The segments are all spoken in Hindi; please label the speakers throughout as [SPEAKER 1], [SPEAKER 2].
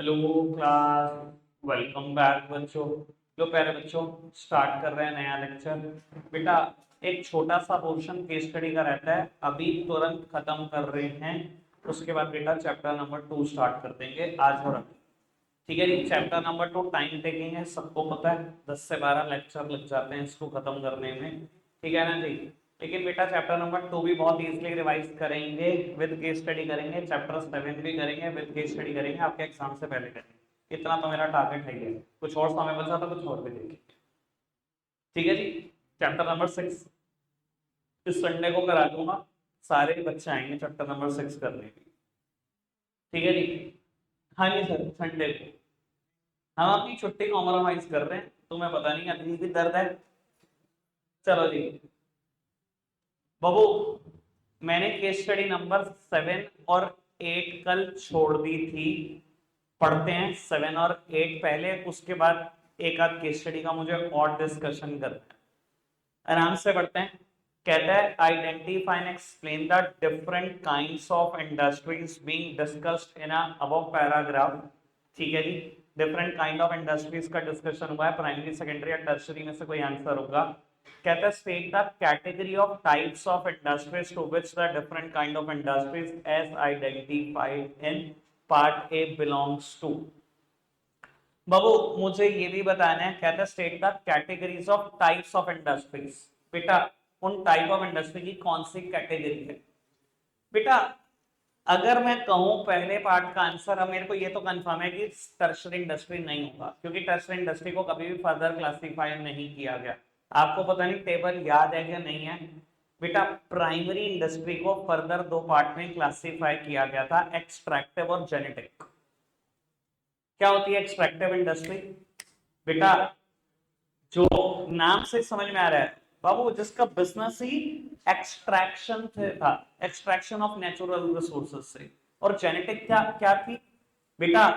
[SPEAKER 1] Hello class. वेलकम बैक बच्चों। लो प्यारे बच्चों, स्टार्ट कर रहे हैं नया लेक्चर। बेटा, एक छोटा सा पोर्शन केस स्टडी का रहता है, अभी तुरंत खत्म कर रहे हैं। उसके बाद बेटा चैप्टर नंबर 2 स्टार्ट कर देंगे आज और अभी। ठीक है जी। चैप्टर नंबर 2 टाइम टेकिंग है, सबको पता है, 10 से 12 लेक्चर लग जाते हैं इसको खत्म करने में। ठीक है ना जी। लेकिन बेटा चैप्टर नंबर 2 भी बहुत इजीली रिवाइज करेंगे, विद केस स्टडी करेंगे। चैप्टर 7 भी करेंगे, विद केस स्टडी करेंगे, आपके एग्जाम से पहले करेंगे। इतना तो मेरा टारगेट है ही है। कुछ और समय बचा तो कुछ और भी देखेंगे। ठीक है जी। चैप्टर नंबर 6 इस संडे को करा दूंगा, सारे बच्चे आएंगे चैप्टर नंबर 6 करने के लिए। ठीक है जी। हाँ जी सर, संडे को हम अपनी छुट्टी कॉम्प्रोमाइज कर रहे हैं, तुम्हें पता नहीं अभी भी दर्द है। चलो जी बाबू, मैंने केस स्टडी नंबर 7 और 8 कल छोड़ दी थी। पढ़ते हैं 7 और 8 पहले, उसके बाद एक आध केस स्टडी का मुझे और डिस्कशन करना है। आराम से पढ़ते हैं। कहता है identify and explain the different kinds of industries being discussed in above paragraph. ठीक है जी। डिफरेंट काइंड ऑफ इंडस्ट्रीज का डिस्कशन हुआ है, प्राइमरी सेकेंडरी या टर्शरी में से कोई आंसर होगा। कहता है state the category of types of industries to which the different kind of industries as identified in part A belongs to. बाबू मुझे ये भी बताना है, कहता है state the categories of types of industries. बेटा उन टाइप ऑफ इंडस्ट्री की कौन सी कैटेगरी है। बेटा अगर मैं कहूं पहले पार्ट का आंसर, अब मेरे को ये तो कंफर्म है कि टर्शरी इंडस्ट्री नहीं होगा, क्योंकि टर्शरी इंडस्ट्री को कभी भी फर्दर क्लासिफाई नहीं किया गया। आपको पता नहीं टेबल याद है क्या नहीं है। बेटा प्राइमरी इंडस्ट्री को फर्दर दो पार्ट में क्लासिफाई किया गया था, एक्सट्रैक्टिव और जेनेटिक। क्या होती है एक्सट्रैक्टिव इंडस्ट्री? बेटा जो नाम से समझ में आ रहा है बाबू, जिसका बिजनेस ही एक्सट्रैक्शन से था, एक्सट्रैक्शन ऑफ नेचुरल रिसोर्सेज से। और जेनेटिक क्या क्या थी? बेटा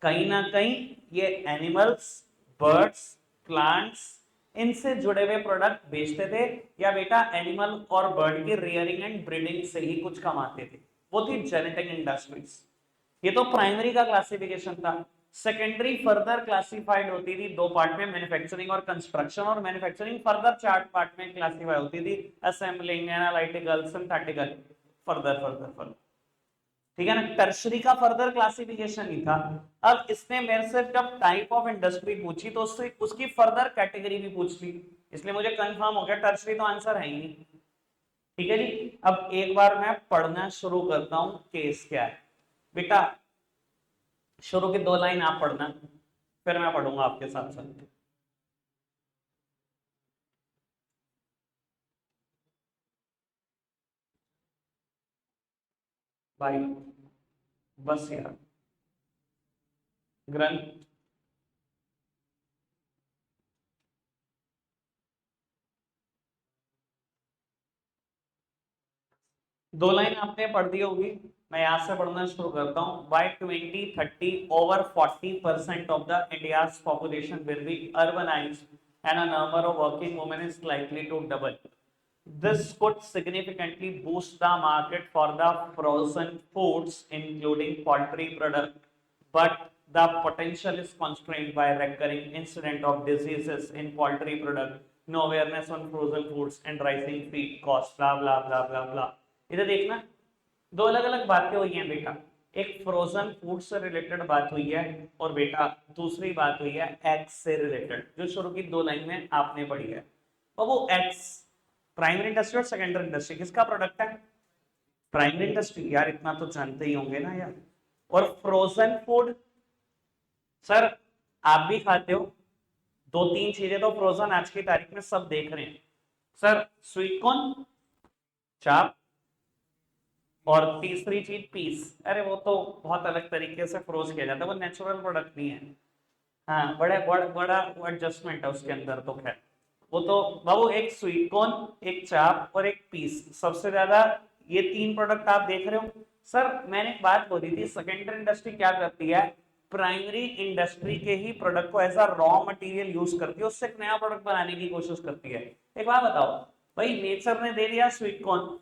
[SPEAKER 1] कहीं ना कहीं ये एनिमल्स, बर्ड्स, प्लांट्स, इनसे जुड़े हुए प्रोडक्ट बेचते थे, या बेटा एनिमल और बर्ड की रियरिंग एंड ब्रीडिंग से ही कुछ कमाते थे। वो थी जेनेटिक इंडस्ट्रीज। ये तो प्राइमरी का क्लासिफिकेशन था। सेकेंडरी फर्दर क्लासिफाइड होती थी दो पार्ट में, मैन्युफैक्चरिंग और कंस्ट्रक्शन। और मैन्युफैक्चरिंग फर्दर चार पार्ट में क्लासिफाई होती थी, assembling, analytical, synthetical, further further further. ठीक है ना। टर्शरी का फर्दर क्लासिफिकेशन ही था। अब इसने मेरे से जब टाइप ऑफ इंडस्ट्री पूछी तो उससे उसकी फर्दर कैटेगरी भी पूछ ली, इसलिए मुझे कंफर्म हो गया टर्शरी तो आंसर है ही नहीं। ठीक है जी। अब एक बार मैं पढ़ना शुरू करता हूं, केस क्या है। बेटा शुरू की दो लाइन आप पढ़ना, फिर मैं पढ़ूंगा आपके साथ साथ। भाई बस यार, ग्रंथ दो लाइन आपने पढ़ दी होगी, मैं यहां से पढ़ना शुरू करता हूं। By 2030 over 40% of the India's population will be urbanised and a number of working women is likely to double. This could significantly boost the market for the frozen foods, including poultry product, but the potential is constrained by recurring incident of diseases in poultry product, no awareness on frozen foods, and rising feed costs, blah blah blah blah blah। इधर देखना, दो अलग अलग बातें हुई हैं बेटा। एक फ्रोजन फूड से रिलेटेड बात हुई है, और बेटा दूसरी बात हुई है एग्स से रिलेटेड, जो शुरू की दो लाइन में आपने पढ़ी है। और वो एग्स प्राइमरी इंडस्ट्री और सेकेंडरी इंडस्ट्री किसका प्रोडक्ट है? प्राइमरी इंडस्ट्री, यार इतना तो जानते ही होंगे ना यार। और फ्रोजन फूड, सर आप भी खाते हो, दो तीन चीजें तो फ्रोजन आज की तारीख में सब देख रहे हैं। सर स्वीट कॉर्न, चाप, और तीसरी चीज पीस। अरे वो तो बहुत अलग तरीके से फ्रोज किया जाता है, वो नेचुरल प्रोडक्ट नहीं है। हाँ बड़ा बड़ा बड़ा एडजस्टमेंट है उसके अंदर तो खैर। वो तो बाबू एक स्वीट कॉर्न, एक चाप और एक पीस, सबसे ज्यादा ये तीन प्रोडक्ट आप देख रहे हो। सर मैंने एक बात बोली थी, सेकेंडरी इंडस्ट्री क्या करती है, प्राइमरी इंडस्ट्री के ही प्रोडक्ट को as a raw material use करती है, उससे एक नया प्रोडक्ट बनाने की कोशिश करती है। एक बात बताओ भाई, नेचर ने दे दिया स्वीट कॉर्न,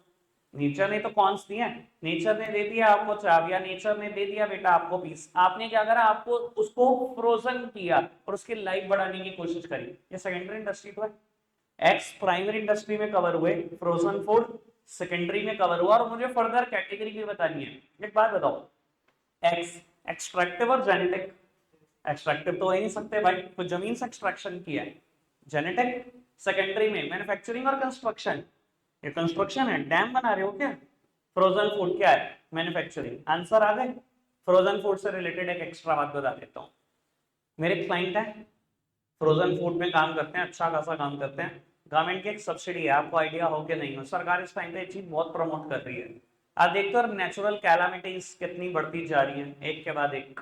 [SPEAKER 1] नेचर ने तो कॉन्स दिया है, नेचर ने दे दिया आपको चाबियां, नेचर ने दे दिया बेटा आपको पीस, आपने क्या करा, आपको उसको फ्रोजन किया और उसकी लाइफ बढ़ाने की कोशिश करी। ये सेकेंडरी इंडस्ट्री तो है। एक्स प्राइमरी इंडस्ट्री में कवर हुए, फ्रोजन फूड सेकेंडरी में कवर हुआ, और मुझे फर्दर कैटेगरी भी बतानी है। एक बात बताओ, एक्स एक्सट्रैक्टिव और जेनेटिक, एक्सट्रैक्टिव तो हो ही नहीं सकते भाई, तो जमीन से एक्सट्रैक्शन किया है। जेनेटिक सेकेंडरी में मैन्युफैक्चरिंग और कंस्ट्रक्शन, ये कंस्ट्रक्शन है, डैम बना रहे हो क्या? फ्रोजन फूड क्या है? मैन्युफैक्चरिंग। आंसर आ गए। फ्रोजन फूड से रिलेटेड एक एक्स्ट्रा बात बता देता हूँ। मेरे क्लाइंट है, फ्रोजन फूड में काम करते हैं, अच्छा खासा काम करते हैं। गवर्नमेंट की एक सब्सिडी है, आपको आइडिया हो कि नहीं हो, सरकार इस टाइम पे एक चीज बहुत प्रमोट कर रही है। आप देखते हो नेचुरल कैलामिटीज कितनी बढ़ती जा रही है, एक के बाद एक।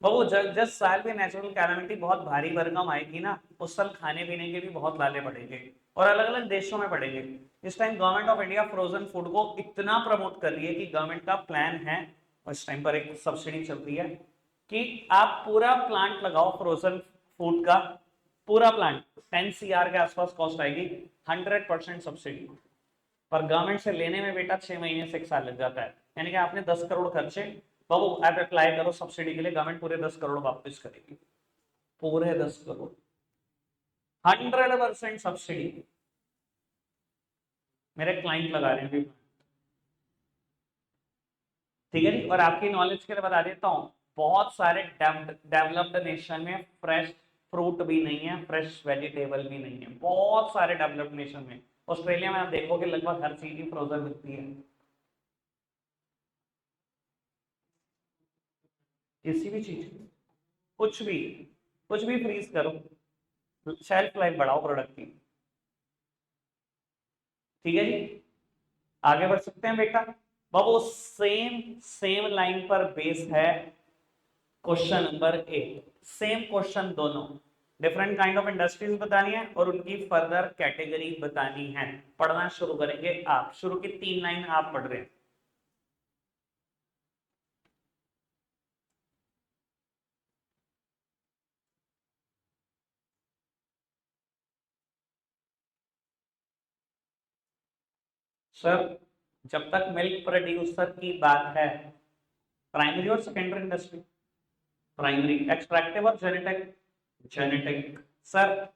[SPEAKER 1] वो जिस साल भी नेचुरल कैलामिटी बहुत भारी भरकम आएगी ना, उस साल खाने पीने के भी बहुत लाले पड़ेंगे और अलग अलग देशों में पड़ेंगे। इस time government of India frozen food को इतना प्रमोट कर रही है कि गवर्नमेंट का प्लान है, और इस टाइम पर एक सब्सिडी चल रही है कि आप पूरा प्लांट लगाओ फ्रोजन फूड का, पूरा प्लांट 10 CR के आसपास कॉस्ट आएगी, 100% सब्सिडी। पर गवर्नमेंट से लेने में बेटा 6 महीने से 1 साल लग जाता है। यानी कि आपने 10 करोड़ खर्चे, बाबू आप अप्लाई करो सब्सिडी के लिए, गवर्नमेंट पूरे 10 करोड़ वापस करेगी, पूरे 10 करोड़, 100% सब्सिडी। मेरे क्लाइंट लगा रहे हैं अभी। ठीक है जी, और आपकी नॉलेज के लिए बता देता हूँ, बहुत सारे डेवलप्ड नेशन में फ्रेश फ्रूट भी नहीं है, फ्रेश वेजिटेबल भी नहीं है, बहुत सारे डेवलप्ड नेशन में। ऑस्ट्रेलिया में आप देखोगे लगभग हर चीज की फ्रोजन मिलती है, किसी भी चीज, कुछ भी, कुछ भी फ्रीज करो, शेल्फ लाइफ बढ़ाओ प्रोडक्ट की। ठीक है जी, आगे बढ़ सकते हैं बेटा। बाबू सेम सेम लाइन पर बेस है क्वेश्चन नंबर 8, सेम क्वेश्चन दोनों, डिफरेंट काइंड ऑफ इंडस्ट्रीज बतानी है और उनकी फर्दर कैटेगरी बतानी है। पढ़ना शुरू करेंगे, आप शुरू की 3 लाइन आप पढ़ रहे हैं। सर, जब तक मिल्क प्रोड्यूसर की बात है, प्राइमरी और सेकेंडरी इंडस्ट्री, प्राइमरी एक्सट्रैक्टिव और जेनेटिक, जेनेटिक सर।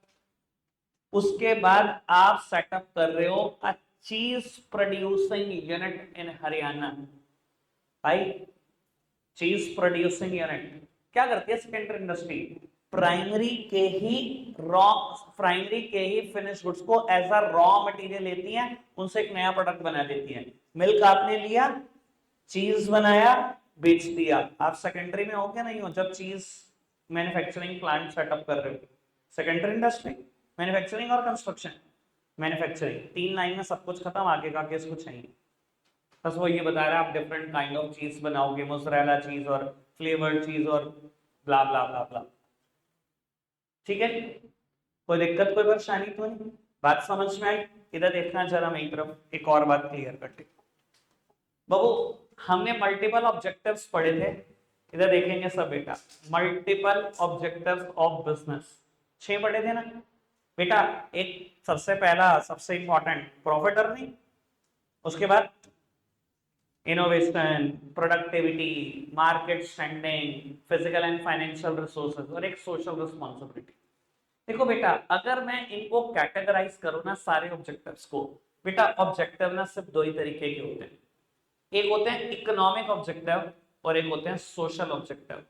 [SPEAKER 1] उसके बाद आप सेटअप कर रहे हो अ चीज प्रोड्यूसिंग यूनिट इन हरियाणा। भाई, चीज प्रोड्यूसिंग यूनिट क्या करती है सेकेंडरी इंडस्ट्री? प्राइमरी के ही रॉ, प्राइमरी के ही फिनिश गुड्स को एज अ रॉ मटेरियल लेती है, उनसे एक नया प्रोडक्ट बना देती है। मिल्क आपने लिया, चीज बनाया, बेच दिया, आप सेकेंडरी में हो क्या नहीं हो जब चीज मैन्युफैक्चरिंग प्लांट सेटअप कर रहे हो? सेकेंडरी इंडस्ट्री, मैन्युफैक्चरिंग और कंस्ट्रक्शन। मैन्युफैक्चरिंग 3 लाइन में सब कुछ खत्म, आगे का केस कुछ नहीं। बस वो ये बता रहा है आप डिफरेंट काइंड ऑफ चीज बनाओगे, मोज़रेला चीज और फ्लेवर्ड चीज और ब्ला ब्ला ब्ला ब्ला। ठीक है, कोई दिक्कत कोई परेशानी तो नहीं? बात समझ में आई? इधर देखना जरा मेरी तरफ, एक और बात क्लियर करते। बाबू, हमने मल्टीपल ऑब्जेक्टिव्स पढ़े थे, इधर देखेंगे सब बेटा। मल्टीपल ऑब्जेक्टिव्स ऑफ बिजनेस 6 पढ़े थे ना बेटा। एक सबसे पहला सबसे इंपॉर्टेंट प्रॉफिट अर्निंग, उसके बाद innovation, productivity, market standing, physical and financial resources, और एक सोशल रिस्पॉन्सिबिलिटी। देखो बेटा, अगर मैं इनको कैटेगराइज करूं ना सारे ऑब्जेक्टिव्स को, बेटा ऑब्जेक्टिव ना सिर्फ 2 ही तरीके के होते हैं, एक होते हैं इकोनॉमिक ऑब्जेक्टिव और एक होते हैं सोशल ऑब्जेक्टिव।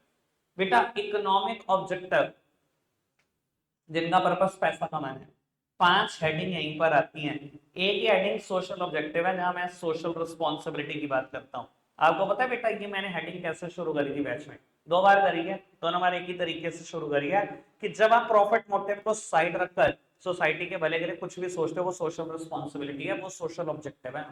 [SPEAKER 1] बेटा इकोनॉमिक ऑब्जेक्टिव जिनका पर्पस पैसा कमाना है, 5 हेडिंग यहीं पर आती हैं। एक ही हेडिंग सोशल ऑब्जेक्टिव है, जहां मैं सोशल रिस्पॉन्सिबिलिटी की बात करता हूं। आपको पता है बेटा ये मैंने हेडिंग कैसे शुरू करी थी बैच में? 2 बार करी है, दोनों बार एक ही तरीके से शुरू करी है कि जब आप प्रॉफिट मोटिव को साइड रखकर सोसाइटी के भले के लिए कुछ भी सोचते हो, वो सोशल रिस्पॉन्सिबिलिटी है, वो सोशल ऑब्जेक्टिव है।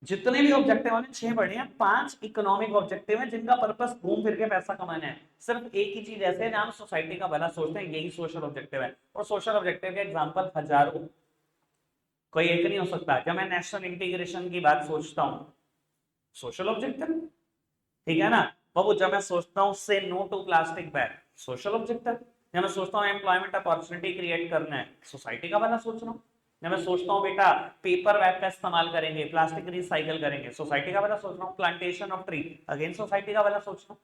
[SPEAKER 1] जितने भी ऑब्जेक्टिव हैं 6 बढ़े हैं, 5 इकोनॉमिक ऑब्जेक्टिव हैं जिनका पर्पस घूम फिर के पैसा कमाना है। सिर्फ एक ही चीज ऐसे है जहां सोसाइटी का भला सोचते हैं, यही सोशल ऑब्जेक्टिव है। और सोशल ऑब्जेक्टिव के एग्जांपल हजारों, कोई एक नहीं हो सकता। जब मैं नेशनल इंटीग्रेशन की बात सोचता हूँ, सोशल ऑब्जेक्टिव, ठीक है ना बाबू। जब मैं सोचता हूँ say no to plastic bag, social objective. जब मैं सोचता हूँ एम्प्लॉयमेंट अपॉर्चुनिटी क्रिएट करना है, सोसाइटी का भला सोच रहा हूँ। जब मैं सोचता हूँ बेटा पेपर बैग का इस्तेमाल करेंगे, प्लास्टिक रिसाइकल करेंगे, सोसाइटी का वाला सोच रहा हूँ, plantation of tree again society का वाला सोच रहा हूँ।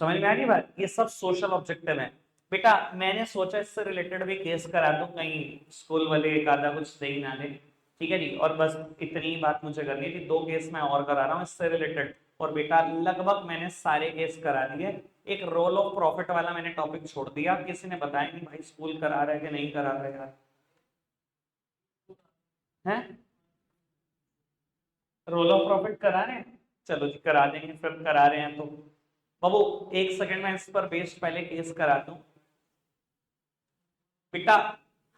[SPEAKER 1] समझ में आ रही बात? ये सब सोशल ऑब्जेक्टिव है बेटा। मैंने सोचा इससे रिलेटेड भी केस करा दूं, कहीं स्कूल वाले एक आधा कुछ दे ही ना दे, ठीक है जी। और बस इतनी बात मुझे करनी थी, 2 केस मैं और करा रहा हूँ इससे रिलेटेड। और बेटा लगभग मैंने सारे केस करा दिए। एक रोल ऑफ प्रॉफिट वाला मैंने टॉपिक छोड़ दिया, किसी ने बताया नहीं भाई स्कूल करा रहा है कि नहीं करा रहा है यार, है रोल ऑफ प्रॉफिट करा रहे हैं, चलो जी करा देंगे, फिर करा रहे हैं तो बाबू एक सेकंड में इस पर बेस्ड पहले केस करा दूं बेटा।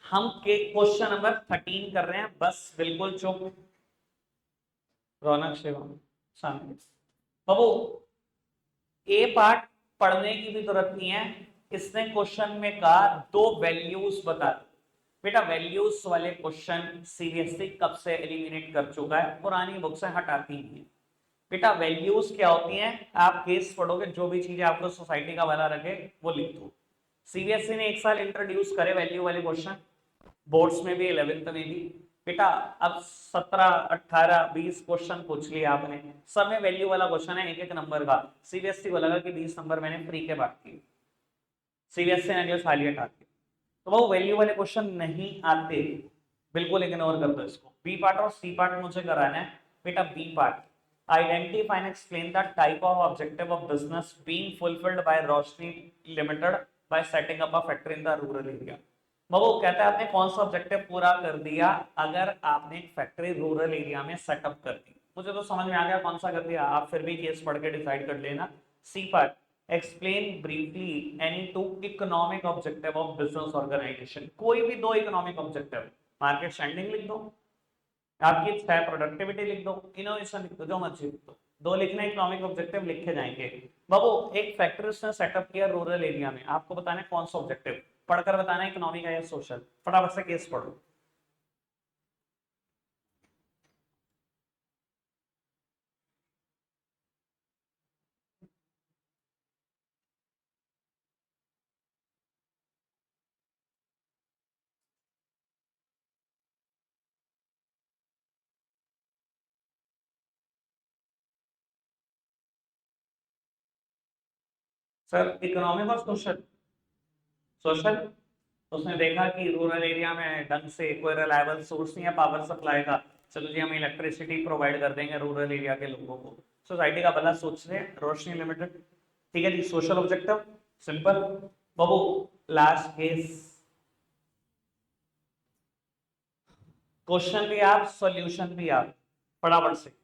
[SPEAKER 1] हम के क्वेश्चन नंबर 13 कर रहे हैं, बस बिल्कुल चुप। रौनक शिवम सामने बाबू, ए पार्ट पढ़ने की भी जरूरत नहीं है। इसने क्वेश्चन में कहा दो वैल्यूज बता दो। बेटा वैल्यूज वाले क्वेश्चन सीबीएसई कब से एलिमिनेट कर चुका है, पुरानी बुक से हटाती नहीं है। बेटा वैल्यूज क्या होती हैं, आप केस पढ़ोगे जो भी चीजें आपको सोसाइटी का भला रखे वो लिख दो। सीबीएसई ने एक साल इंट्रोड्यूस करे वैल्यू वाले क्वेश्चन, बोर्ड्स में भी 11th में भी। बेटा अब 17 18 20 क्वेश्चन पूछ लिए आपने, सब में वैल्यू वाला क्वेश्चन है, एक एक नंबर का। सीबीएसई को लगा कि 20 नंबर मैंने फ्री के बात की, सीबीएसई ने जो साली हटा दी, तो वो वैल्यू वाले क्वेश्चन नहीं आते, बिल्कुल इग्नोर कर दो इसको। बी पार्ट और सी पार्ट मुझे कराना है बेटा। B part, identify and explain the type of objective of business being fulfilled by Roshni limited by setting up a factory in the rural area. वो कहता है आपने कौन सा ऑब्जेक्टिव पूरा कर दिया अगर आपने एक फैक्ट्री रूरल एरिया में सेटअप कर दी। मुझे तो समझ में आ गया कौन सा कर दिया, आप फिर भी केस पढ़ के डिसाइड कर लेना। C part, explain briefly any two economic objective of business organisation. कोई भी 2 इकोनॉमिक ऑब्जेक्टिव, मार्केट स्टैंडिंग लिख दो, आपकी इच्छा है प्रोडक्टिविटी लिख दो, इनोवेशन लिख दो, जो मर्जी लिख दो, 2 लिखने इकोनॉमिक ऑब्जेक्टिव लिखे जाएंगे। बाबू एक फैक्ट्री उसने सेटअप किया रूरल एरिया में, आपको बताना है कौन सा ऑब्जेक्टिव, पढ़कर बताना है इकोनॉमिक है या सोशल। फटाफट से केस पढ़ो। सर इकोनॉमिक और सोशल, सोशल। उसने देखा कि रूरल एरिया में ढंग से कोई रिलायबल सोर्स नहीं है पावर सप्लाई का, चलो जी हम इलेक्ट्रिसिटी प्रोवाइड कर देंगे रूरल एरिया के लोगों को, सोसाइटी का भला सोच रहे हैं रोशनी लिमिटेड, ठीक है जी। Social objective simple. बाबू लास्ट केस, क्वेश्चन भी आप सॉल्यूशन भी आप, फटाफट से।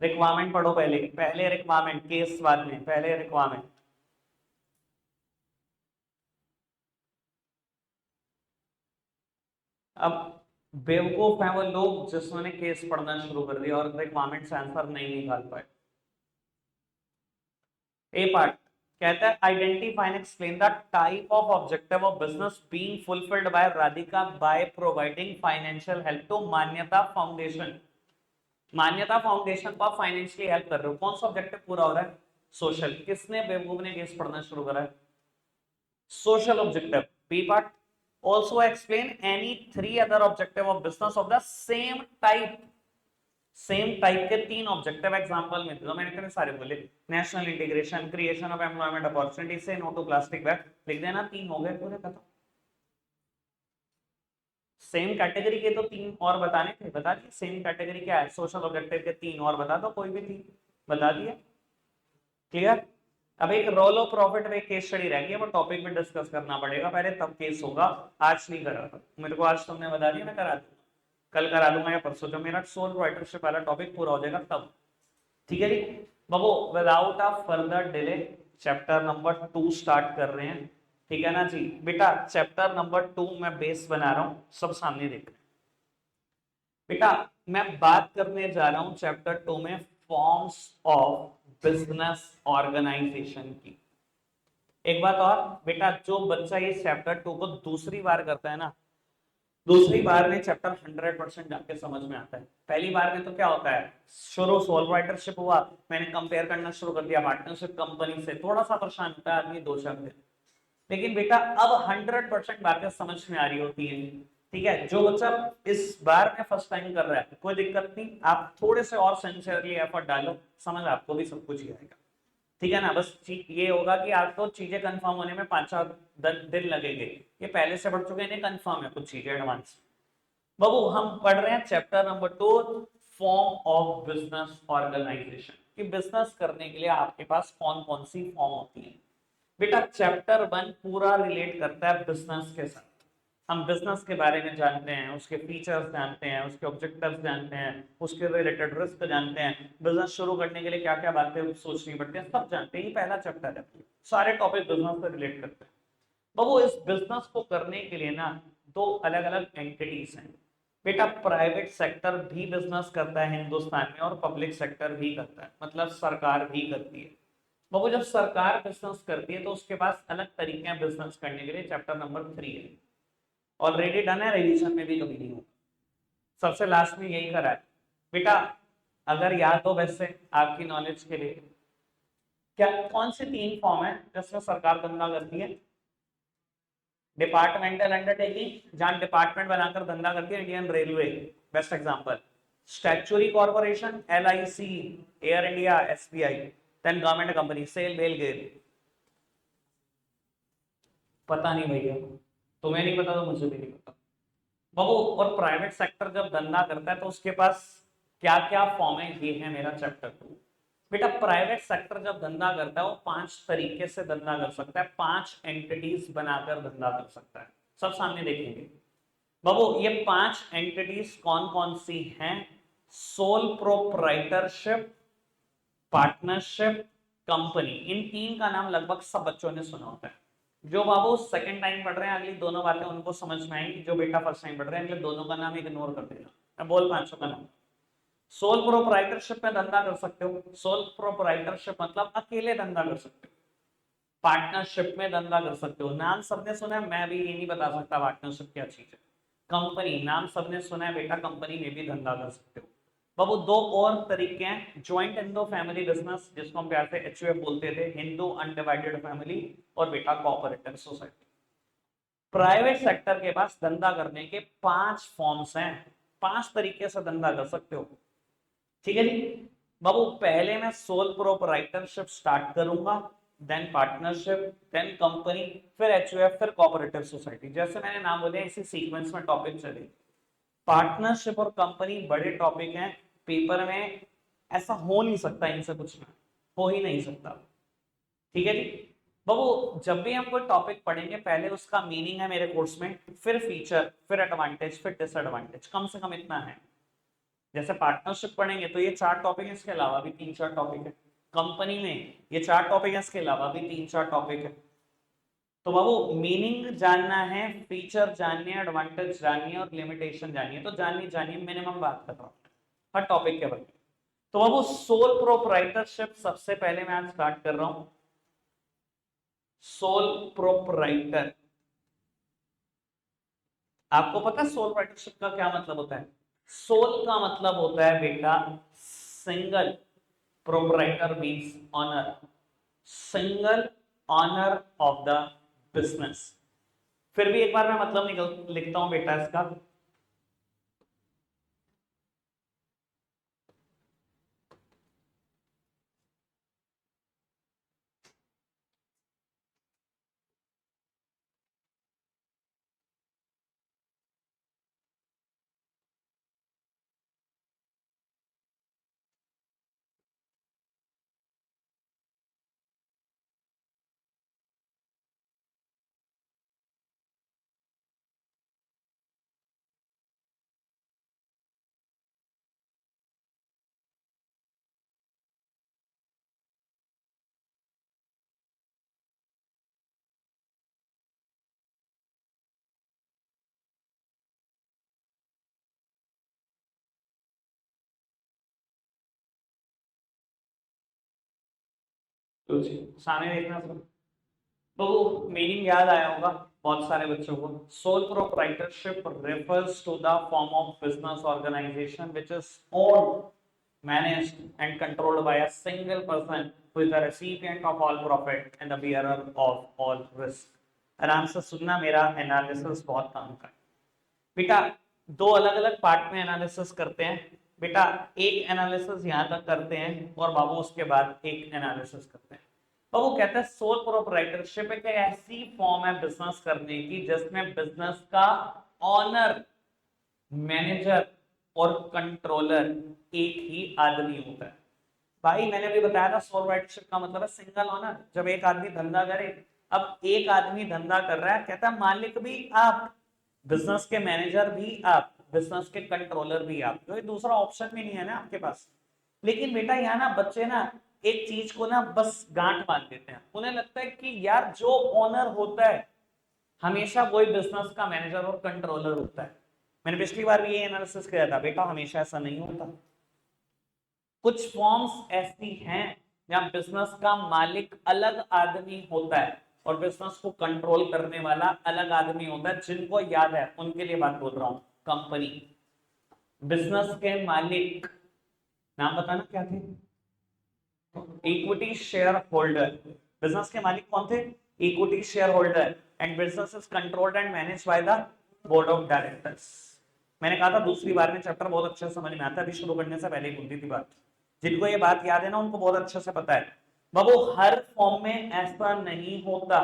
[SPEAKER 1] रिक्वायरमेंट पढ़ो पहले, पहले रिक्वायरमेंट, केस बाद में, पहले रिक्वायरमेंट। अब बेवकूफ है वो लोग जिन्होंने केस पढ़ना शुरू कर दिया और रिक्वायरमेंट से आंसर नहीं निकाल पाए। ए पार्ट कहता है identify and explain the type of objective of business being fulfilled by Radhika by providing financial help to Manyata foundation. Manyata foundation को आप फाइनेंशियली हेल्प कर रहे हो, कौन सा ऑब्जेक्टिव पूरा हो रहा है, सोशल। किसने बेवकूफ ने केस पढ़ना शुरू करा है, social objective. B part, also explain any 3 other objective of business of the same type। Same type के 3 ऑब्जेक्टिव एग्जांपल में तो मैंने इतने सारे बोले, national integration, creation of employment opportunity से नो टू प्लास्टिक बैग, लिख देना 3 हो गए पूरे खत्म। सेम कैटेगरी के तो 3 और बताने थे, बता दिए। सेम कैटेगरी क्या है, सोशल ऑब्जेक्टिव के 3 और बता दो, कोई भी 3 बता दिए, क्लियर। अब एक रोल ऑफ प्रॉफिट में केस स्टडी रह गई है, वो टॉपिक में डिस्कस करना पड़ेगा पहले, तब केस होगा। आज नहीं करा था मेरे को, आज तुमने बता दिया मैं करा दूंगा, कल करा दूंगा या परसों, जब मेरा सोल राइटरशिप वाला टॉपिक पूरा हो जाएगा तब, ठीक है जी। बाबू without a further delay chapter number 2 start कर रहे हैं, ठीक है ना जी। बेटा चैप्टर नंबर 2 मैं बेस बना रहा हूं, सब सामने देख रहे हैं। बेटा मैं बात करने जा रहा हूं चैप्टर 2 में फॉर्म्स ऑफ बिजनेस ऑर्गेनाइजेशन की। एक बात और बेटा, जो बच्चा ये चैप्टर 2 को दूसरी बार करता है ना, दूसरी बार में चैप्टर 100% जाके समझ में आता है। पहली बार में तो क्या होता है, शुरू सोल राइटरशिप हुआ, मैंने कंपेयर करना शुरू कर दिया पार्टनरशिप कंपनी से, थोड़ा सा परेशान होता है आदमी 2 शब्द, लेकिन बेटा अब 100% बातें समझ में आ रही होती हैं। ठीक है, जो बच्चा इस बार में फर्स्ट टाइम कर रहा है कोई दिक्कत नहीं, आप थोड़े से और सिंसियरली एफर्ट डालो, समझ आपको भी सब कुछ ही आएगा। ठीक है ना, बस ये होगा कि आपको चीजें कंफर्म होने में 5-4 दिन लगेंगे, ये पहले से पढ़ चुके हैं, कंफर्म है कुछ चीजें एडवांस। बाबू हम पढ़ रहे हैं chapter number 2, form of business organisation, कि बिजनेस करने के लिए आपके पास कौन कौन सी फॉर्म होती है। बेटा चैप्टर 1 पूरा रिलेट करता है बिजनेस के साथ। हम बिजनेस के बारे में जानते हैं, उसके फीचर्स जानते हैं, उसके ऑब्जेक्टिव्स जानते हैं, उसके रिलेटेड रिस्क जानते हैं, बिजनेस शुरू करने के लिए क्या क्या बातें सोचनी पड़ती है, सब जानते हैं। ये पहला चैप्टर है, सारे टॉपिक बिजनेस से रिलेट करते हैं। बाबू इस बिजनेस को करने के लिए ना दो अलग अलग एंटिटीज हैं। बेटा प्राइवेट सेक्टर भी बिजनेस करता है हिंदुस्तान में, और पब्लिक सेक्टर भी करता है, मतलब सरकार भी करती है। बाबू जब सरकार बिजनेस करती है तो उसके पास अलग तरीके हैं बिजनेस करने के लिए, चैप्टर नंबर 3 है, ऑलरेडी डन है, रिवीजन में भी कभी नहीं होगा, सबसे लास्ट में यही करा है। बेटा अगर याद हो वैसे आपकी नॉलेज के लिए, क्या कौन से 3 फॉर्म है जिसमें सरकार धंधा करती है? डिपार्टमेंटल अंडरटेकिंग, जहां डिपार्टमेंट बनाकर धंधा करती है, Indian railway best example, statutory corporation LIC, Air India, SBI, then government company SAIL BHEL GAIL. पता नहीं भैया, तुम्हें नहीं पता तो मुझे भी नहीं पता बाबू। और प्राइवेट सेक्टर जब धंधा करता है तो उसके पास क्या क्या फॉर्म है, ये है मेरा चैप्टर 2। बेटा प्राइवेट सेक्टर जब धंधा करता है वो 5 तरीके से धंधा कर सकता है, 5 एंटिटीज बनाकर धंधा कर सकता है, सब सामने देखेंगे। बाबू ये 5 एंटिटीज कौन कौन सी हैं? Sole proprietorship, partnership, company. इन 3 का नाम लगभग सब बच्चों ने सुना होता है। जो बाबू सेकंड टाइम पढ़ रहे हैं अगली दोनों बातें उनको समझ में आएंगी, जो बेटा फर्स्ट टाइम पढ़ रहे हैं अगले दोनों का नाम इग्नोर कर देना, मैं बोल 5 का नाम। सोल प्रोप्राइटरशिप में धंधा कर सकते हो, सोल प्रोप्राइटरशिप मतलब अकेले धंधा कर सकते हो। पार्टनरशिप में धंधा कर सकते हो, नाम सबने सुना है, मैं भी ये नहीं बता सकता पार्टनरशिप क्या चीज है। कंपनी, नाम सबने सुना है बेटा, कंपनी में भी धंधा कर सकते हो। बाबू 2 और तरीके हैं, ज्वाइंट इंडो फैमिली बिजनेस जिसको हम प्यार से HUF बोलते थे, हिंदू अनडिवाइडेड फैमिली, और बेटा कोऑपरेटिव सोसाइटी। प्राइवेट सेक्टर के पास धंधा करने के 5 फॉर्म्स हैं, 5 तरीके से धंधा कर सकते हो। ठीक है जी बाबू, पहले मैं सोल प्रोप्राइटरशिप स्टार्ट करूंगा, देन पार्टनरशिप, देन कंपनी, फिर HUF, फिर कोऑपरेटिव सोसाइटी। जैसे मैंने नाम बोले इसी सीक्वेंस में टॉपिक चले। पार्टनरशिप और कंपनी बड़े टॉपिक हैं, पेपर में ऐसा हो नहीं सकता इनसे कुछ ना, हो ही नहीं सकता। ठीक है जी बाबू, जब भी हम कोई टॉपिक पढ़ेंगे पहले उसका मीनिंग है मेरे कोर्स में, फिर फीचर, फिर एडवांटेज, फिर डिसएडवांटेज, कम से कम इतना है। जैसे पार्टनरशिप पढ़ेंगे तो ये 4 टॉपिक है, इसके अलावा भी 3-4 टॉपिक है। कंपनी में ये 4 टॉपिक है, इसके अलावा भी 3-4 टॉपिक है। तो बाबू मीनिंग जानना है, फीचर जाननी है, एडवांटेज जाननी है, और लिमिटेशन जाननी है, तो जाननी जानिए, मिनिमम बात कर रहा हूँ हर टॉपिक के बारे में। तो बाबू सोल प्रोप्राइटरशिप सबसे पहले मैं आज स्टार्ट कर रहा हूं। सोल प्रोप्राइटर, आपको पता है सोल प्रोप्राइटरशिप का क्या मतलब होता है? सोल का मतलब होता है बेटा single, proprietor means owner, single owner of the business. फिर भी एक बार मैं मतलब निकल लिखता हूं बेटा इसका। तो सामने देखना सब, तो मीनिंग याद आया होगा बहुत सारे बच्चों को। Sole proprietorship refers to the form of business organization which is owned, managed and controlled by a single person who is the recipient of all profit and the bearer of all risk. आराम से सुनना, मेरा एनालिसिस बहुत काम का है बेटा। दो अलग अलग पार्ट में एनालिसिस करते हैं बेटा। एक एनालिसिस यहां तक करते हैं और बाबू उसके बाद एक एनालिसिस करते हैं। बाबू कहता है सोल प्रोप्राइटरशिप एक ऐसी फॉर्म है बिजनेस करने की जिसमें बिजनेस का ऑनर, मैनेजर और कंट्रोलर एक ही आदमी होता है। भाई मैंने अभी बताया था सोल राइटरशिप का मतलब है सिंगल ऑनर। जब एक आदमी धंधा करे, अब एक आदमी धंधा कर रहा है, कहता है मालिक भी आप, बिजनेस के मैनेजर भी आप, बिजनेस के कंट्रोलर भी आप, कोई दूसरा ऑप्शन भी नहीं है ना आपके पास। लेकिन बेटा यहाँ ना बच्चे ना एक चीज को ना बस गांठ बांध देते हैं, उन्हें लगता है कि यार जो ओनर होता है हमेशा वही बिजनेस का मैनेजर और कंट्रोलर होता है। मैंने पिछली बार भी ये एनालिसिस किया था बेटा, हमेशा ऐसा नहीं होता। कुछ फॉर्म्स ऐसी हैं जहां बिजनेस का मालिक अलग आदमी होता है और बिजनेस को कंट्रोल करने वाला अलग आदमी होता है। जिनको याद है उनके लिए बात बोल रहा हूं। कंपनी, बिजनेस के मालिक नाम बताना क्या थे? Equity share holder. बिजनेस के मालिक कौन थे? Equity share holder. And business is controlled and managed by the board of directors. मैंने कहा था दूसरी बार में चैप्टर बहुत अच्छे से समझ में आता है, अभी शुरू करने से पहले ही बोलती थी बात। जिनको ये बात याद है ना उनको बहुत अच्छे से पता है। बाबू हर फॉर्म में ऐसा नहीं होता।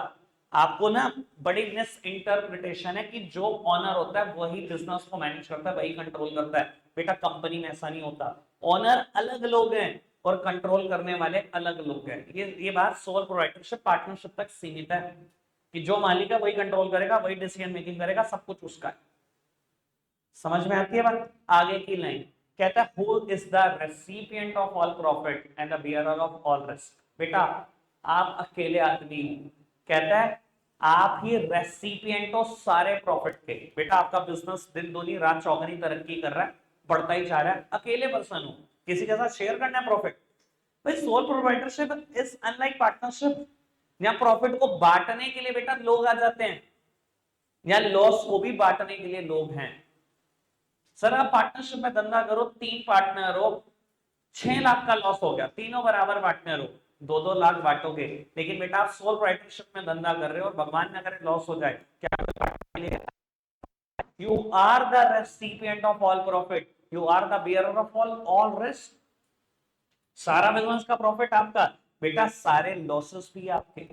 [SPEAKER 1] आपको ना बड़ी मिस इंटरप्रिटेशन है कि जो ऑनर होता है वही बिजनेस को मैनेज करता है, वही कंट्रोल करता है। बेटा कंपनी में ऐसा नहीं होता। ऑनर अलग लोग हैं और कंट्रोल करने वाले अलग लोग हैं। ये बात सोल प्रोप्राइटरशिप पार्टनरशिप तक सीमित है कि जो मालिक है वही कंट्रोल करेगा, वही डिसीजन मेकिंग करेगा, सब कुछ उसका है। समझ में आती है बात? आगे की लाइन कहता है who is the recipient of all profit and the bearer of all risk. बेटा आप अकेले आदमी हो। कहता है आप ही रेसिपिएंट हो सारे प्रॉफिट के। बेटा आपका बिजनेस दिन दूनी रात चौगुनी तरक्की कर रहा है, बढ़ता ही जा रहा है, अकेले पर्सन हो, किसी के साथ शेयर करना है प्रॉफिट। भाई sole proprietorship is unlike partnership. यहाँ प्रॉफिट को बांटने के लिए बेटा लोग आ जाते हैं, या लॉस को भी बांटने के लिए लोग हैं। सर आप पार्टनरशिप में धंधा करो, 3 पार्टनर हो, 6 लाख का लॉस हो गया, तीनों बराबर पार्टनर हो, 2-2 लाख बांटोगे। लेकिन बेटा आप सोल राइटरशिप में धंधा कर रहे हो और भगवान ना करे लॉस हो जाए, क्या you are the recipient of all profit, you are the bearer of all risk. सारा बिजनेस का प्रॉफिट आपका, बेटा सारे लॉसेस भी आपके।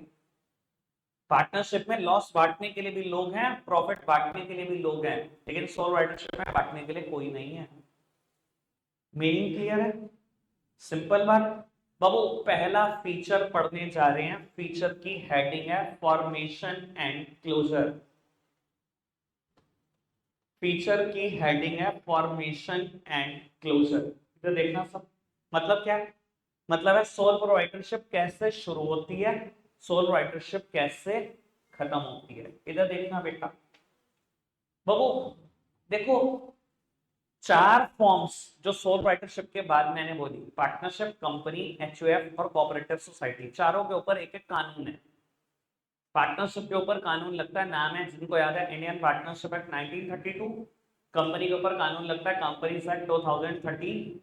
[SPEAKER 1] पार्टनरशिप में लॉस बांटने के लिए भी लोग हैं, प्रॉफिट बांटने के लिए भी लोग हैं, लेकिन सोल राइटरशिप में बांटने के लिए कोई नहीं है। मीनिंग क्लियर है? सिंपल बात। बाबू पहला फीचर पढ़ने जा रहे हैं, फीचर की हेडिंग है फॉर्मेशन एंड क्लोजर। फीचर की हेडिंग है फॉर्मेशन एंड क्लोजर। इधर देखना सब, मतलब क्या है? मतलब है सोल प्रोप्राइटरशिप कैसे शुरू होती है, सोल राइटरशिप कैसे खत्म होती है। इधर देखना बेटा। बाबू देखो 4 फॉर्म्स जो सोल राइटरशिप के बाद मैंने बोली, पार्टनरशिप, कंपनी, एचयूएफ और कोऑपरेटिव सोसाइटी, चारों के ऊपर एक एक कानून है। पार्टनरशिप के ऊपर कानून लगता है, नाम है जिनको याद है इंडियन पार्टनरशिप एक्ट 1932। कंपनी के ऊपर कानून लगता है companies act 2013,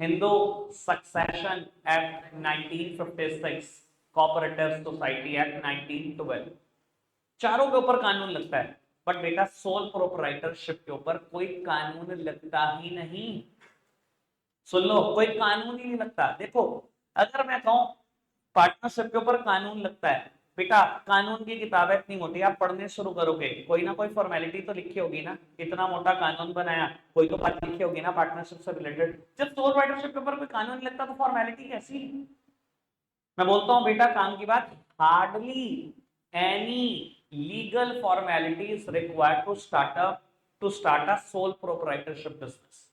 [SPEAKER 1] Hindu succession act 1956, cooperative society act 1912। चारों के ऊपर कानून लगता है, बट बेटा सोल प्रोप्राइटरशिप के ऊपर कोई कानून लगता ही नहीं। सुन लो, कोई कानून ही नहीं लगता। देखो अगर मैं कहूं पार्टनरशिप के ऊपर कानून लगता है, बेटा कानून की किताबें इतनी मोटी, आप पढ़ने शुरू करोगे कोई ना कोई फॉर्मेलिटी तो लिखी होगी ना। इतना मोटा कानून बनाया, कोई तो बात लिखी होगी ना पार्टनरशिप से रिलेटेड। जब सोल राइटरशिप के ऊपर कोई कानून लगता तो फॉर्मेलिटी कैसी? मैं बोलता हूं बेटा काम की बात, hardly any legal formality is required to start a sole proprietorship business.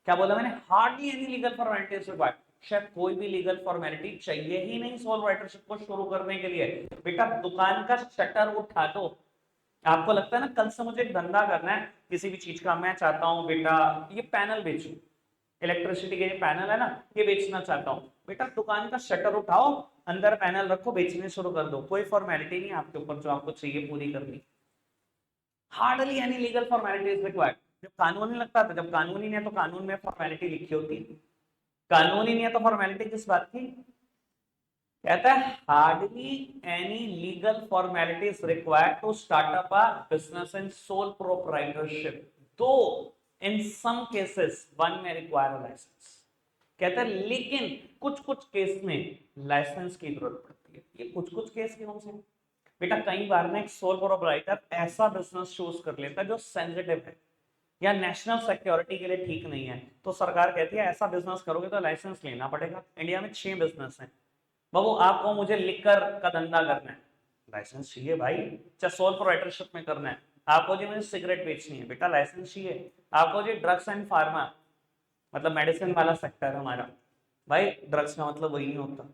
[SPEAKER 1] क्या बोला मैंने? Hardly any legal formality is required. शायद कोई भी लीगल फॉर्मेलिटी चाहिए ही नहीं सोल राइटरशिप को शुरू करने के लिए। बेटा दुकान का शटर उठा दो, आपको लगता है ना कल से मुझे एक धंधा करना है किसी भी चीज का, मैं चाहता हूं बेटा ये पैनल बेचूं, इलेक्ट्रिसिटी के ये पैनल है ना, ये बेचना चाहता हूं। बेटा दुकान का शटर उठाओ, अंदर पैनल रखो, बेचने शुरू कर दो, कोई फॉर्मेलिटी नहीं आपके ऊपर जो आपको चाहिए पूरी करनी। Hardly any legal formality is required. जब कानून नहीं लगता था, जब कानून ही नहीं है तो कानून में फॉर्मेलिटी लिखी होती, कानून ही नहीं है तो फॉर्मेलिटी किस बात की? कहता है hardly any legal formalities required to start up a business in sole proprietorship, though in some cases one may require licence. कहता है लेकिन कुछ कुछ केस में लाइसेंस की जरूरत पड़ती है। ये कुछ कुछ केस कौन से? बेटा कई बार ना एक सोल प्रोप्राइटर ऐसा बिजनेस चूज कर लेता है जो सेंसिटिव है या नेशनल सिक्योरिटी के लिए ठीक नहीं है, तो सरकार कहती है ऐसा बिजनेस करोगे तो लाइसेंस लेना पड़ेगा। इंडिया में 6 बिजनेस हैं। बाबू आपको मुझे लिकर का धंधा करना है, लाइसेंस चाहिए भाई। चाहे सोल प्रोप्राइटरशिप में करना है, आपको जी मुझे सिगरेट बेचनी है, बेटा लाइसेंस चाहिए। आपको जी ड्रग्स एंड फार्मा मतलब मेडिसिन वाला सेक्टर है हमारा, भाई ड्रग्स का मतलब वही नहीं होता।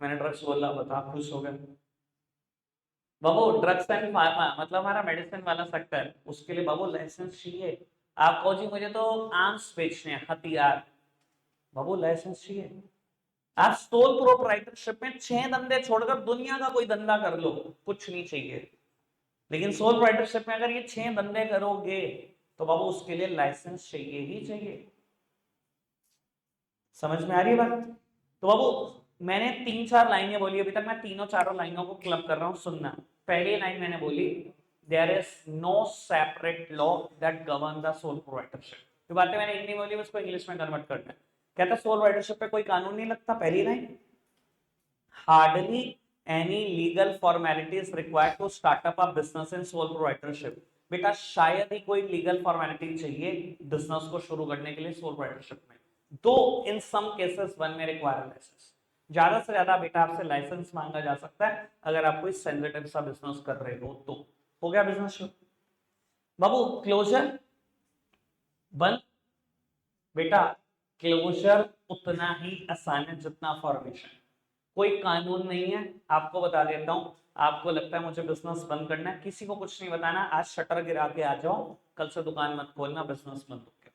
[SPEAKER 1] मैंने ड्रग्स बोला, बता आप खुश हो गए। बाबू ड्रग्स एंड फार्मा मतलब हमारा मेडिसिन वाला सेक्टर, उसके लिए बाबू लाइसेंस चाहिए। आपको जी मुझे तो आर्म्स बेचने हैं, हथियार, बाबू लाइसेंस चाहिए। आप सोल प्रोप्राइटरशिप में 6 धंधे छोड़कर दुनिया का कोई धंधा कर लो, कुछ नहीं चाहिए। लेकिन सोल प्रोप्राइटरशिप में अगर ये 6 धंधे करोगे तो बाबू उसके लिए लाइसेंस चाहिए ही चाहिए। समझ में आ रही है बात? तो बाबू मैंने 3-4 लाइनें बोली अभी तक, मैं तीनों चारों लाइनों को क्लब कर रहा हूं, सुनना। पहली लाइन मैंने बोली there is no separate law that govern the sole proprietorship. जो बातें मैंने हिंदी में बोली उसको इंग्लिश में कन्वर्ट करना है। कहता है सोल प्रोप्राइटरशिप पे कोई कानून नहीं लगता। पहली line, hardly any legal formalities required to start up a business in sole proprietorship. बेटा शायद ही कोई लीगल फॉर्मेलिटी चाहिए बिजनेस को शुरू करने के लिए सोल प्रोप्राइटरशिप में, दो in some cases one may require licence. ज्यादा से ज्यादा बेटा आपसे लाइसेंस मांगा जा सकता है अगर आप कोई सेंसिटिव सा बिजनेस कर रहे हो तो। हो गया बिजनेस शुरू। बाबू क्लोजर बंद, बेटा क्लोजर उतना ही आसान है जितना फॉर्मेशन। कोई कानून नहीं है। आपको बता देता हूं, आपको लगता है मुझे बिजनेस बंद करना है, किसी को कुछ नहीं बताना, आज शटर गिरा के आ जाओ, कल से दुकान मत खोलना, बिजनेस बंद हो गया।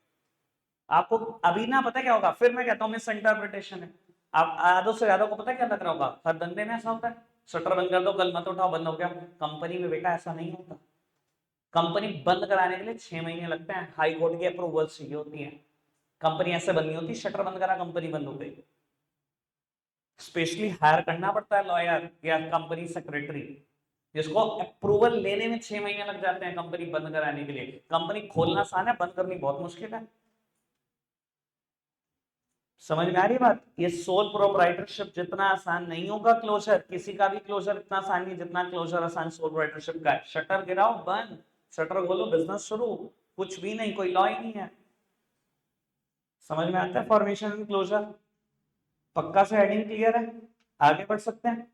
[SPEAKER 1] आपको अभी ना पता क्या होगा, फिर मैं कहता हूं मिस इंटरप्रिटेशन है। आप आधों से ज्यादा को पता क्या लग रहा होगा, हर धंधे में ऐसा होता है, शटर बंद कर दो, कल मत उठाओ, बंद हो गया। कंपनी में बेटा ऐसा नहीं होता। कंपनी बंद कराने के लिए 6 महीने लगते हैं, हाई कोर्ट की अप्रूवल चाहिए होती है। कंपनी ऐसे बंद नहीं होती शटर बंद करा कंपनी बंद हो गई। स्पेशली हायर करना पड़ता है लॉयर या कंपनी सेक्रेटरी, जिसको अप्रूवल लेने में 6 महीने लग जाते हैं कंपनी बंद कराने के लिए। कंपनी खोलना आसान है, बंद करनी बहुत मुश्किल है। समझ में आ रही बात? ये सोल प्रोप्राइटरशिप जितना आसान नहीं होगा क्लोजर, किसी का भी क्लोजर इतना आसान नहीं जितना क्लोजर आसान सोल प्रोप्राइटरशिप का है। शटर गिराओ बंद, शटर खोलो बिजनेस शुरू, कुछ भी नहीं, कोई लॉ ही नहीं है। समझ में आता है फॉर्मेशन एंड क्लोजर? पक्का से हेडिंग क्लियर है? आगे बढ़ सकते हैं।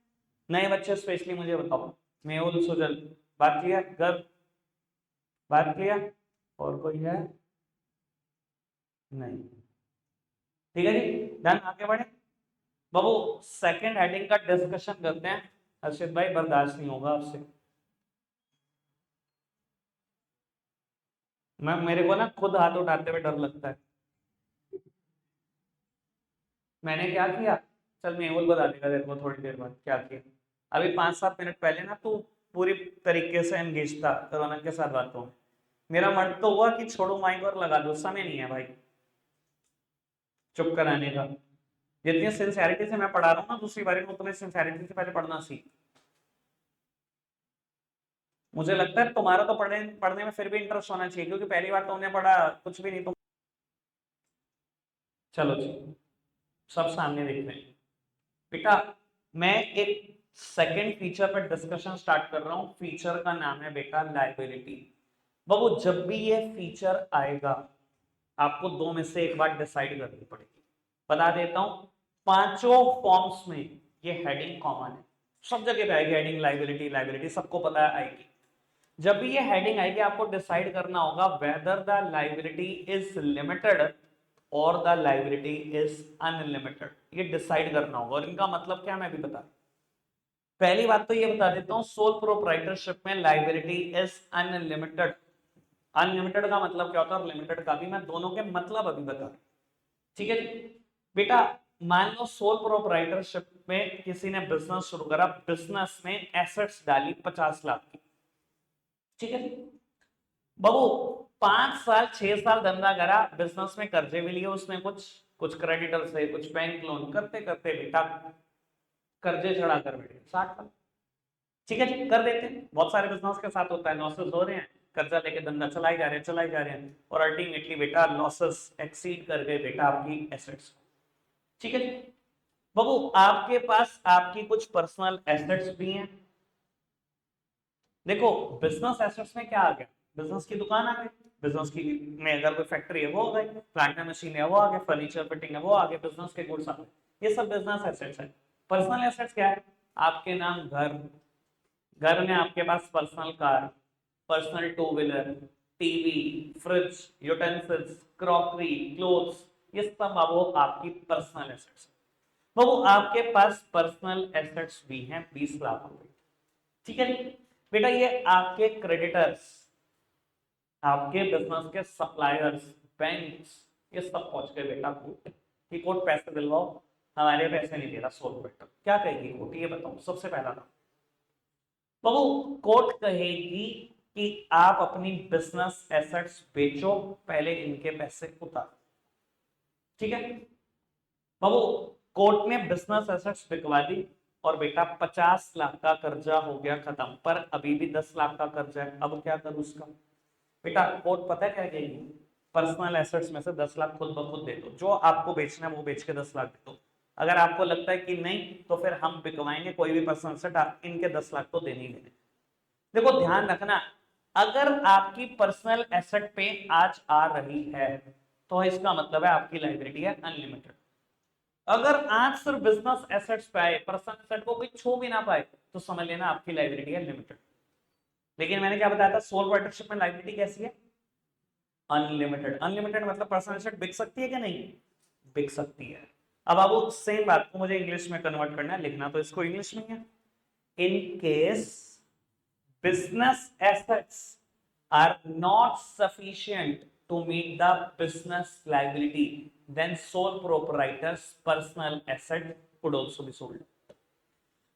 [SPEAKER 1] नए बच्चे स्पेशली मुझे बताओ, मेहुल सुजल बात क्लियर? गर्व बात क्लियर? और कोई है? नहीं, ठीक है जी, डन। आगे बढ़े बाबू, सेकंड हेडिंग का डिस्कशन करते हैं। हर्षित भाई बर्दाश्त नहीं होगा आपसे, मैं मेरे को ना खुद हाथ उठाते हुए डर लगता है। मैंने क्या किया, चल मेहुल बता देगा तेरे को थोड़ी देर बाद क्या किया। अभी 5-7 मिनट पहले ना तू पूरी तरीके से एंगेज था रौनक के साथ बातों में। मेरा मन तो हुआ कि छोड़ो माइक और लगा दो, समय नहीं है भाई चुप कराने का। जितनी सिंसियरिटी से मैं पढ़ा रहा हूँ ना दूसरी बारी में, उतनी सिंसियरिटी से पहले पढ़ना सीख। मुझे लगता है तुम्हारा तो पढ़ने पढ़ने में फिर भी इंटरेस्ट होना चाहिए, क्योंकि पहली बार तुमने पढ़ा कुछ भी नहीं तुम। चलो जी, सब सामने देख रहे हैं बेटा। मैं एक सेकंड फीचर पर डिस्कशन स्टार्ट कर रहा हूं। फीचर का नाम है बेटा लाइबिलिटी। बाबू जब भी ये फीचर आएगा आपको दो में से एक बात डिसाइड करनी पड़ेगी। बता देता हूं, पांचों फॉर्म्स में ये हेडिंग कॉमन है, सब जगह पे आएगी हेडिंग लाइबिलिटी। लाइबिलिटी सबको पता है आएगी। जब भी ये हेडिंग आएगी आपको डिसाइड करना होगा whether the liability is limited और द लाइबिलिटी इज अनलिमिटेड। ये डिसाइड करना होगा, और इनका मतलब क्या मैं भी बता। पहली बात तो ये बता देता हूं, सोल प्रोप्राइटरशिप में लाइबिलिटी इज अनलिमिटेड। अनलिमिटेड का मतलब क्या होता है और लिमिटेड का भी मैं दोनों के मतलब अभी बता। ठीक है जी बेटा, मान लो सोल प्रोप्राइटरशिप में किसी ने बिजनेस शुरू करा, बिजनेस में एसेट्स डाली 50 लाख की। ठीक है जी बाबू, 5 साल 6 साल धंधा करा, बिजनेस में कर्जे भी लिए उसने कुछ, कुछ क्रेडिटर से, कुछ बैंक लोन करते करते बेटा कर्जे चढ़ा कर बैठे 60 लाख। ठीक है जी, कर देते हैं, बहुत सारे बिजनेस के साथ होता है, लॉसेस हो रहे हैं, कर्जा लेके धंधा चलाई जा रहे हैं, चलाई जा रहे हैं, और अल्टीमेटली बेटा लॉसेस एक्सीड कर गए बेटा आपकी एसेट्स। ठीक है जी। बाबू आपके पास आपकी कुछ पर्सनल एसेट्स भी हैं। देखो बिजनेस एसेट्स में क्या आ गया, बिजनेस की दुकान आ गई, बिजनेस की में अगर कोई फैक्ट्री है वो हो गई, प्लांट एंड मशीन है वो आ गया, फर्नीचर फिटिंग है वो आ गया, बिजनेस के गुड्स आ गए, ये सब बिजनेस एसेट्स है। पर्सनल एसेट्स क्या है, आपके नाम घर, घर में आपके पास personal car, personal two wheeler, TV, fridge, utensils, crockery, clothes, ये सब बाबू आपकी पर्सनल एसेट्स। बाबू आपके पास पर्सनल एसेट्स भी हैं 20 लाख रुपए। ठीक है जी बेटा, ये आपके क्रेडिटर्स, आपके बिजनेस के सप्लायर्स, बैंक्स, ये सब पहुंच गए बेटा कोर्ट कि कोर्ट पैसे दिलवाओ, हमारे पैसे नहीं दे रहा 100 रुपए। क्या कहेगी कोर्ट, ये बताओ सबसे पहला था बाबू, कोर्ट कहेगी कि आप अपनी बिजनेस एसेट्स बेचो, पहले इनके पैसे उतारो। ठीक है बाबू, कोर्ट ने बिजनेस एसेट्स बिकवा दी और बेटा 50 लाख का कर्जा हो गया खत्म, पर अभी भी 10 लाख का कर्जा है, अब क्या करूं उसका। बेटा कोर्ट पता है क्या कहेगी, पर्सनल एसेट्स में से 10 लाख खुद ब खुद दे दो, जो आपको बेचना है वो बेच के 10 लाख दे दो। अगर आपको लगता है कि नहीं तो फिर हम बिकवाएंगे कोई भी पर्सनल एसेट, इनके 10 लाख तो देने ही देने। देखो ध्यान रखना, अगर आपकी पर्सनल एसेट पे आज आ रही है तो इसका मतलब है आपकी लाइबिलिटी है अनलिमिटेड। अगर आज सिर्फ बिजनेस एसेट्स पे आए, पर्सनल एसेट को कोई छू भी ना पाए, तो समझ लेना आपकी लाइबिलिटी है लिमिटेड। लेकिन मैंने क्या बताया था, सोल प्रोप्राइटरशिप में लाइबिलिटी कैसी है, अनलिमिटेड। अनलिमिटेड मतलब पर्सनल एसेट बिक सकती है कि नहीं, बिक सकती है। अब आप सेम बात को मुझे इंग्लिश में कन्वर्ट करना है, लिखना तो इसको इंग्लिश में है, in case business assets are not sufficient to meet the business liability, then sole proprietor's personal asset could also be sold.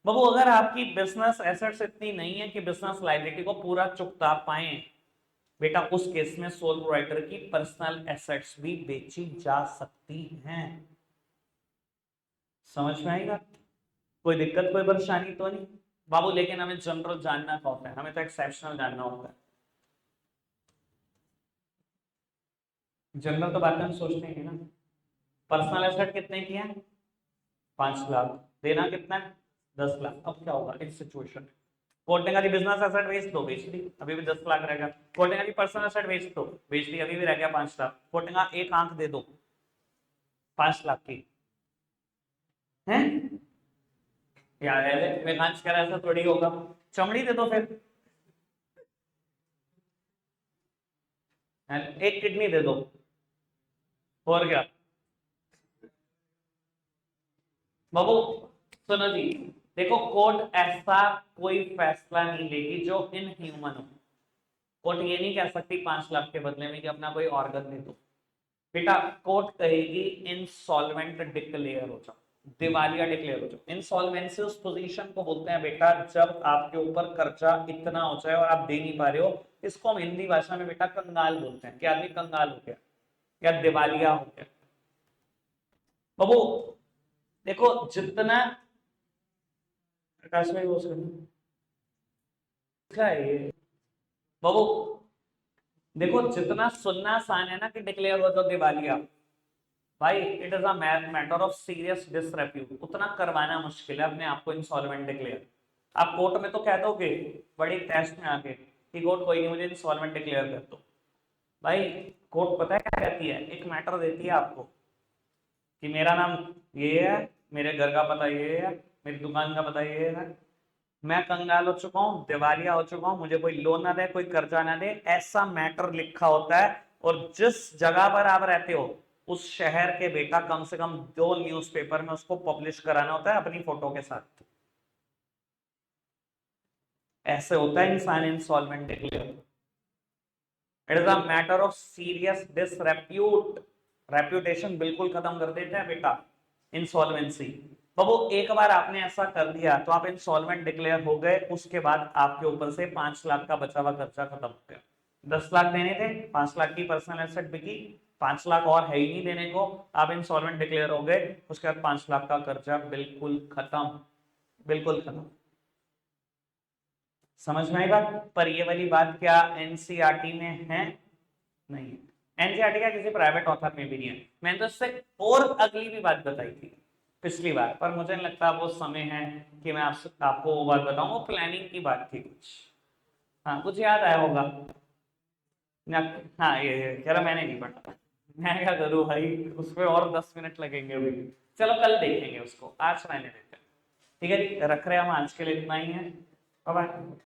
[SPEAKER 1] बाबू अगर आपकी बिजनेस एसेट्स इतनी नहीं है कि बिजनेस लायबिलिटी को पूरा चुकता पाए, बेटा उस केस में सोल प्रोप्राइटर की पर्सनल एसेट्स भी बेची जा सकती हैं। समझ में आएगा, कोई दिक्कत कोई परेशानी तो नहीं बाबू, लेकिन हमें जनरल जानना होता है, हमें तो एक्सेप्शनल जानना होता है। जनरल तो बात हम सोचते हैं ना, पर्सनल एसेट कितने की है, 5 लाख, देना कितना है 10 लाख। अब क्या होगा इस सिचुएशन, कोर्ट ने कहा बिजनेस एसेट बेच दो, बेच दी, अभी भी 10 लाख रहेगा। कोर्ट ने कहा पर्सनल एसेट बेच दो, बेच दी, अभी भी रह गया 5 लाख। कोर्ट ने कहा एक आंख दे दो 5 लाख की, है यार वेदांश कह रहा ऐसा थोड़ी होगा, चमड़ी दे दो फिर, एक किडनी दे दो, और क्या। बाबू सुनो जी, देखो कोर्ट ऐसा कोई फैसला नहीं लेगी जो इनह्यूमन हो। कोर्ट ये नहीं कह सकती 5 लाख के बदले में कि अपना कोई ऑर्गन दे दो। बेटा कोर्ट कहेगी इंसॉल्वेंट डिक्लेयर हो जाओ, दिवालिया डिक्लेयर हो जाओ। इंसॉल्वेंसी उस पोजीशन को बोलते हैं बेटा जब आपके ऊपर कर्जा इतना हो जाए और आप दे नहीं पा रहे हो, इसको हम हिंदी भाषा में बेटा कंगाल बोलते हैं, कि आदमी कंगाल हो गया या दिवालिया हो गया। बाबू देखो जितना प्रकाश भाई वो क्या है ये बाबू, देखो जितना सुनना आसान है ना कि डिक्लेयर हो तो दिवालिया, भाई it is a matter of serious disrepute, उतना करवाना मुश्किल है अपने आप को इंसॉल्वेंट डिक्लेयर। आप कोर्ट में तो कह दोगे बड़ी टेस्ट में आके कि कोर्ट कोई नहीं मुझे इंसॉल्वेंट डिक्लेयर कर दो, भाई कोर्ट पता है क्या कहती है, एक मैटर देती है आपको कि मेरा नाम ये है, मेरे घर का पता ये है, मेरी दुकान का पता ये है, मैं कंगाल हो चुका हूँ, दिवालिया हो चुका हूँ, मुझे कोई लोन ना दे, कोई कर्जा ना दे, ऐसा मैटर लिखा होता है। और जिस जगह पर आप रहते हो उस शहर के बेटा कम से कम 2 न्यूज़पेपर में उसको पब्लिश कराना होता है अपनी फोटो के साथ। ऐसे होता है इंसान insolvent declare. It is a matter of serious disrepute, reputation बिल्कुल खत्म कर देते हैं बेटा इंसॉल्वेंसी। बाबू एक बार आपने ऐसा कर दिया तो आप इंसॉल्वेंट डिक्लेयर हो गए, उसके बाद आपके ऊपर से 5 लाख का बचा हुआ खर्चा खत्म हो गया। 10 लाख देने थे, 5 लाख की पर्सनल एसेट बिकी, 5 लाख और है ही नहीं देने को, आप इंसॉल्वेंट डिक्लेयर हो गए, उसके बाद 5 लाख का कर्जा बिल्कुल खत्म, बिल्कुल खत्म। समझ में आई बात? पर ये वाली बात क्या एनसीईआरटी में है? नहीं, एनसीईआरटी का किसी प्राइवेट ऑथर में भी नहीं है। मैंने तो इससे और अगली भी बात बताई थी पिछली बार, पर मुझे नहीं लगता वो समय है कि मैं आपको वो बात बताऊं। वो प्लानिंग की बात थी कुछ, हाँ कुछ याद आया होगा ना? हाँ ये कह रहा मैंने नहीं पढ़ा। मैं क्या करूँ भाई, उस पर और 10 मिनट लगेंगे अभी। चलो कल देखेंगे उसको, आज रहने देते हैं। ठीक है जी, रख रहे हैं हम, आज के लिए इतना ही है। Bye bye.